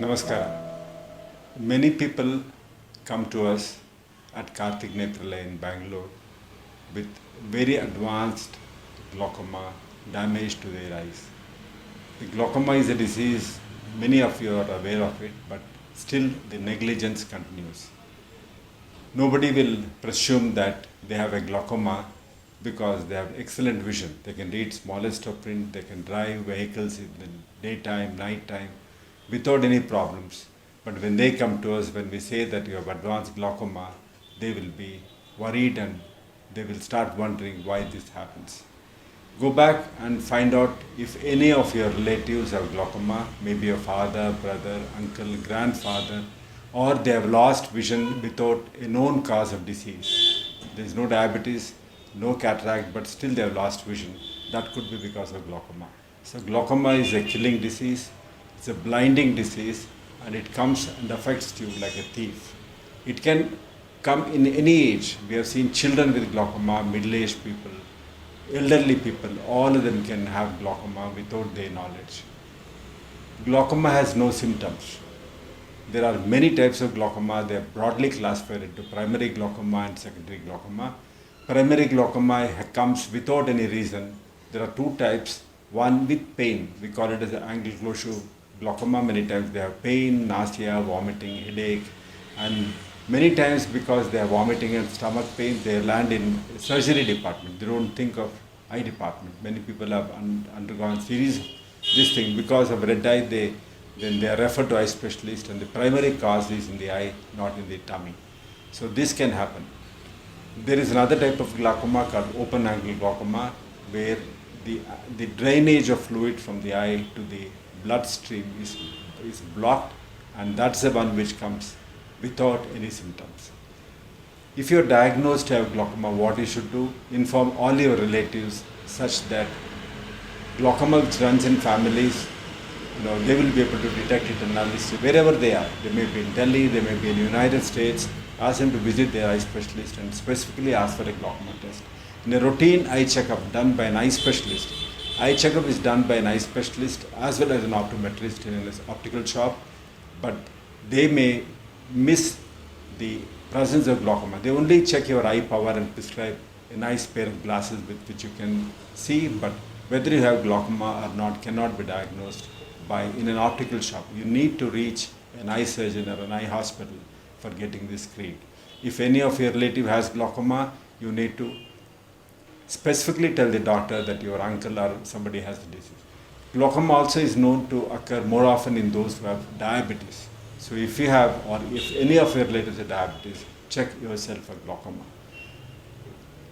Namaskaram. Many people come to us at Karthik Netralaya in Bangalore with very advanced glaucoma, damage to their eyes. The glaucoma is a disease, many of you are aware of it, but still the negligence continues. Nobody will presume that they have a glaucoma because they have excellent vision. They can read smallest of print, they can drive vehicles in the daytime, nighttime without any problems. But when they come to us, when we say that you have advanced glaucoma, they will be worried and they will start wondering why this happens. Go back and find out if any of your relatives have glaucoma, maybe your father, brother, uncle, grandfather, or they have lost vision without a known cause of disease. There is no diabetes, no cataract, but still they have lost vision. That could be because of glaucoma. So glaucoma is a killing disease, it's a blinding disease, and it comes and affects you like a thief. It can come in any age. We have seen children with glaucoma, middle-aged people, elderly people, all of them can have glaucoma without their knowledge. Glaucoma has no symptoms. There are many types of glaucoma. They are broadly classified into primary glaucoma and secondary glaucoma. Primary glaucoma comes without any reason. There are two types. One with pain. We call it as an ankylosing glaucoma. Many times they have pain, nausea, vomiting, headache, and many times because they are vomiting and stomach pain, they land in surgery department. They don't think of eye department. Many people have undergone series this thing because of red eye. Then they are referred to eye specialist, and the primary cause is in the eye, not in the tummy. So this can happen. There is another type of glaucoma called open angle glaucoma, where the drainage of fluid from the eye to the bloodstream is blocked, and that's the one which comes without any symptoms. If you are diagnosed to have glaucoma, what you should do? Inform all your relatives such that glaucoma which runs in families, they will be able to detect it and analyze it wherever they are. They may be in Delhi, they may be in the United States. Ask them to visit their eye specialist and specifically ask for a glaucoma test. In a routine eye checkup done by an eye specialist, eye checkup is done by an eye specialist as well as an optometrist in an optical shop, but they may miss the presence of glaucoma. They only check your eye power and prescribe a nice pair of glasses with which you can see, but whether you have glaucoma or not cannot be diagnosed in an optical shop. You need to reach an eye surgeon or an eye hospital for getting this screened. If any of your relative has glaucoma, you need to specifically tell the doctor that your uncle or somebody has the disease. Glaucoma also is known to occur more often in those who have diabetes. So if you have, or if any of your relatives have diabetes, check yourself for glaucoma.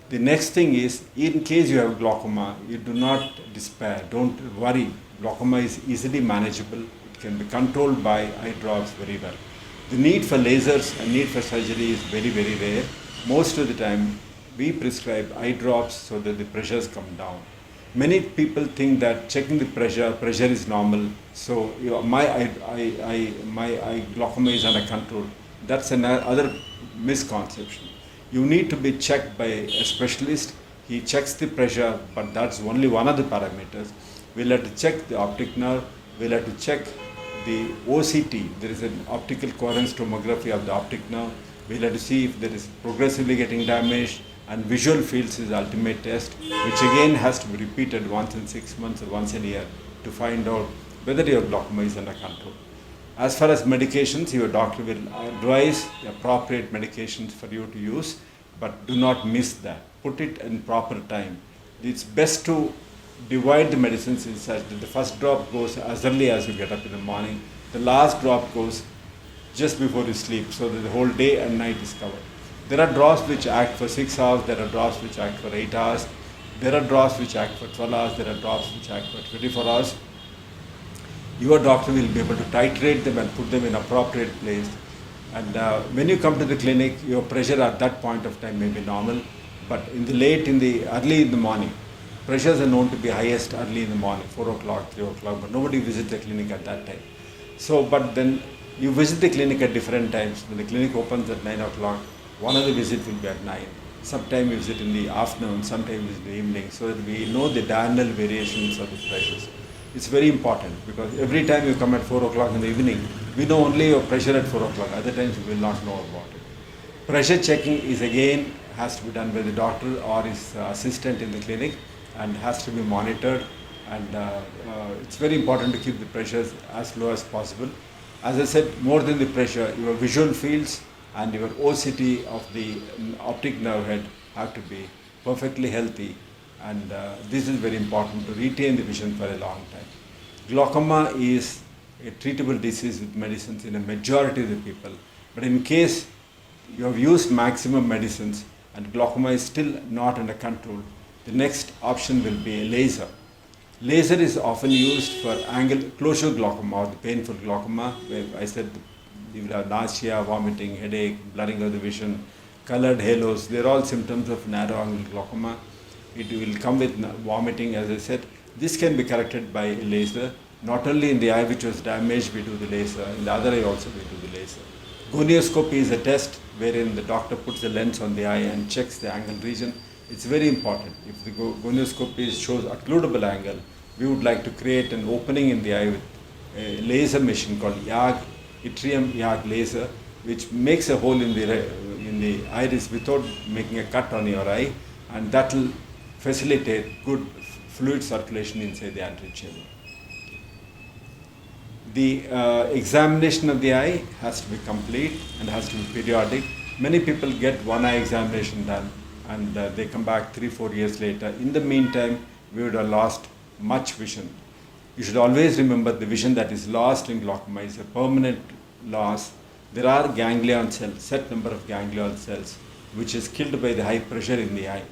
The next thing is, in case you have glaucoma, you do not despair, don't worry. Glaucoma is easily manageable. It can be controlled by eye drops very well. The need for lasers and need for surgery is very, very rare. Most of the time, we prescribe eye drops so that the pressures come down. Many people think that checking the pressure is normal, so my eye glaucoma is under control. That's another misconception. You need to be checked by a specialist. He checks the pressure, but that's only one of the parameters. We'll have to check the optic nerve. We'll have to check the OCT. There is an optical coherence tomography of the optic nerve. We'll have to see if there is progressively getting damaged, and visual fields is the ultimate test, which again has to be repeated once in 6 months or once in a year to find out whether your glaucoma is under control. As far as medications, your doctor will advise the appropriate medications for you to use, but do not miss that. Put it in proper time. It's best to divide the medicines in such that the first drop goes as early as you get up in the morning. The last drop goes just before you sleep, so that the whole day and night is covered. There are drops which act for 6 hours, there are drops which act for 8 hours, there are drops which act for 12 hours, there are drops which act for 24 hours. Your doctor will be able to titrate them and put them in appropriate place. And when you come to the clinic, your pressure at that point of time may be normal, but early in the morning, pressures are known to be highest early in the morning, 4 o'clock, 3 o'clock, but nobody visits the clinic at that time. So, but then you visit the clinic at different times. When the clinic opens at 9 o'clock, one of the visits will be at 9. Sometimes we visit in the afternoon, sometimes in the evening, so that we know the diurnal variations of the pressures. It's very important because every time you come at 4 o'clock in the evening, we know only your pressure at 4 o'clock. Other times we will not know about it. Pressure checking is again has to be done by the doctor or his assistant in the clinic and has to be monitored. And it's very important to keep the pressures as low as possible. As I said, more than the pressure, your visual fields and your OCT of the optic nerve head have to be perfectly healthy, and this is very important to retain the vision for a long time. Glaucoma is a treatable disease with medicines in a majority of the people, but in case you have used maximum medicines and glaucoma is still not under control, the next option will be a laser. Laser is often used for angle closure glaucoma or the painful glaucoma, where I said you will have nausea, vomiting, headache, blurring of the vision, colored halos. They are all symptoms of narrow angle glaucoma. It will come with vomiting, as I said. This can be corrected by a laser. Not only in the eye which was damaged, we do the laser. In the other eye also we do the laser. Gonioscopy is a test wherein the doctor puts the lens on the eye and checks the angle region. It's very important. If the gonioscopy shows occludable angle, we would like to create an opening in the eye with a laser machine called YAG, yttrium YAG laser, which makes a hole in the iris without making a cut on your eye, and that will facilitate good fluid circulation inside the anterior chamber. The examination of the eye has to be complete and has to be periodic. Many people get one eye examination done and they come back 3-4 years later. In the meantime, we would have lost much vision. You should always remember the vision that is lost in glaucoma is a permanent loss. There are ganglion cells, set number of ganglion cells, which is killed by the high pressure in the eye.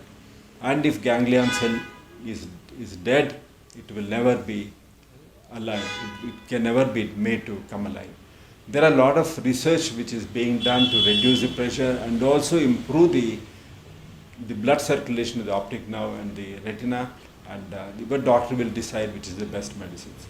And if ganglion cell is dead, it will never be alive. It can never be made to come alive. There are a lot of research which is being done to reduce the pressure and also improve the blood circulation of the optic nerve and the retina, and the doctor will decide which is the best medicines.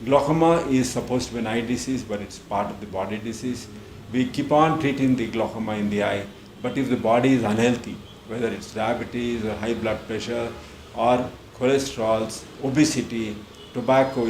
Glaucoma is supposed to be an eye disease, but it's part of the body disease. We keep on treating the glaucoma in the eye, but if the body is unhealthy, whether it's diabetes or high blood pressure or cholesterol, obesity, tobacco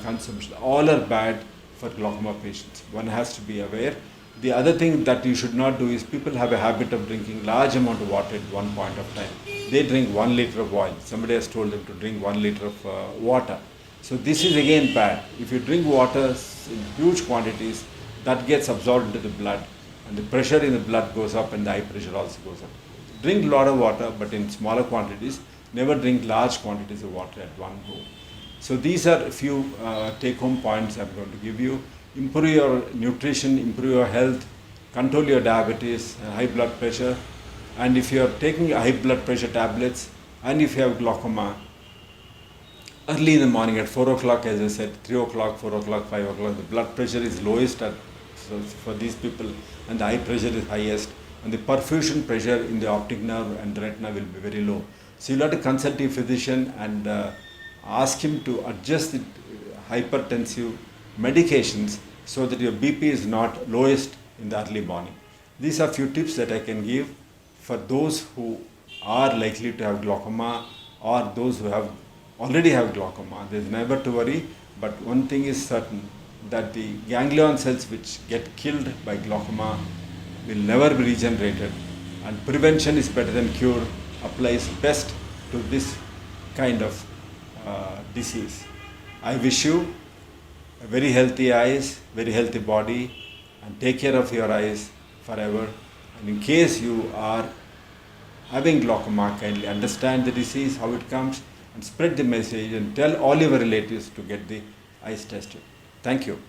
consumption, all are bad for glaucoma patients. One has to be aware. The other thing that you should not do is people have a habit of drinking large amount of water at one point of time. They drink 1 liter of oil. Somebody has told them to drink 1 liter of water. So this is again bad. If you drink water in huge quantities, that gets absorbed into the blood and the pressure in the blood goes up and the eye pressure also goes up. Drink a lot of water, but in smaller quantities. Never drink large quantities of water at one go. So these are a few take-home points I'm going to give you. Improve your nutrition, improve your health, control your diabetes and high blood pressure. And if you are taking high blood pressure tablets and if you have glaucoma, early in the morning at 4 o'clock, as I said, 3 o'clock, 4 o'clock, 5 o'clock, the blood pressure is lowest for these people and the eye pressure is highest, and the perfusion pressure in the optic nerve and the retina will be very low. So you'll have to consult your physician and ask him to adjust the hypertensive medications so that your BP is not lowest in the early morning. These are few tips that I can give for those who are likely to have glaucoma or those who already have glaucoma. There's never to worry, but one thing is certain, that the ganglion cells which get killed by glaucoma will never be regenerated, and prevention is better than cure applies best to this kind of disease. I wish you a very healthy eyes, very healthy body, and take care of your eyes forever. And in case you are having glaucoma, kindly understand the disease, how it comes, and spread the message and tell all your relatives to get the eyes tested. Thank you.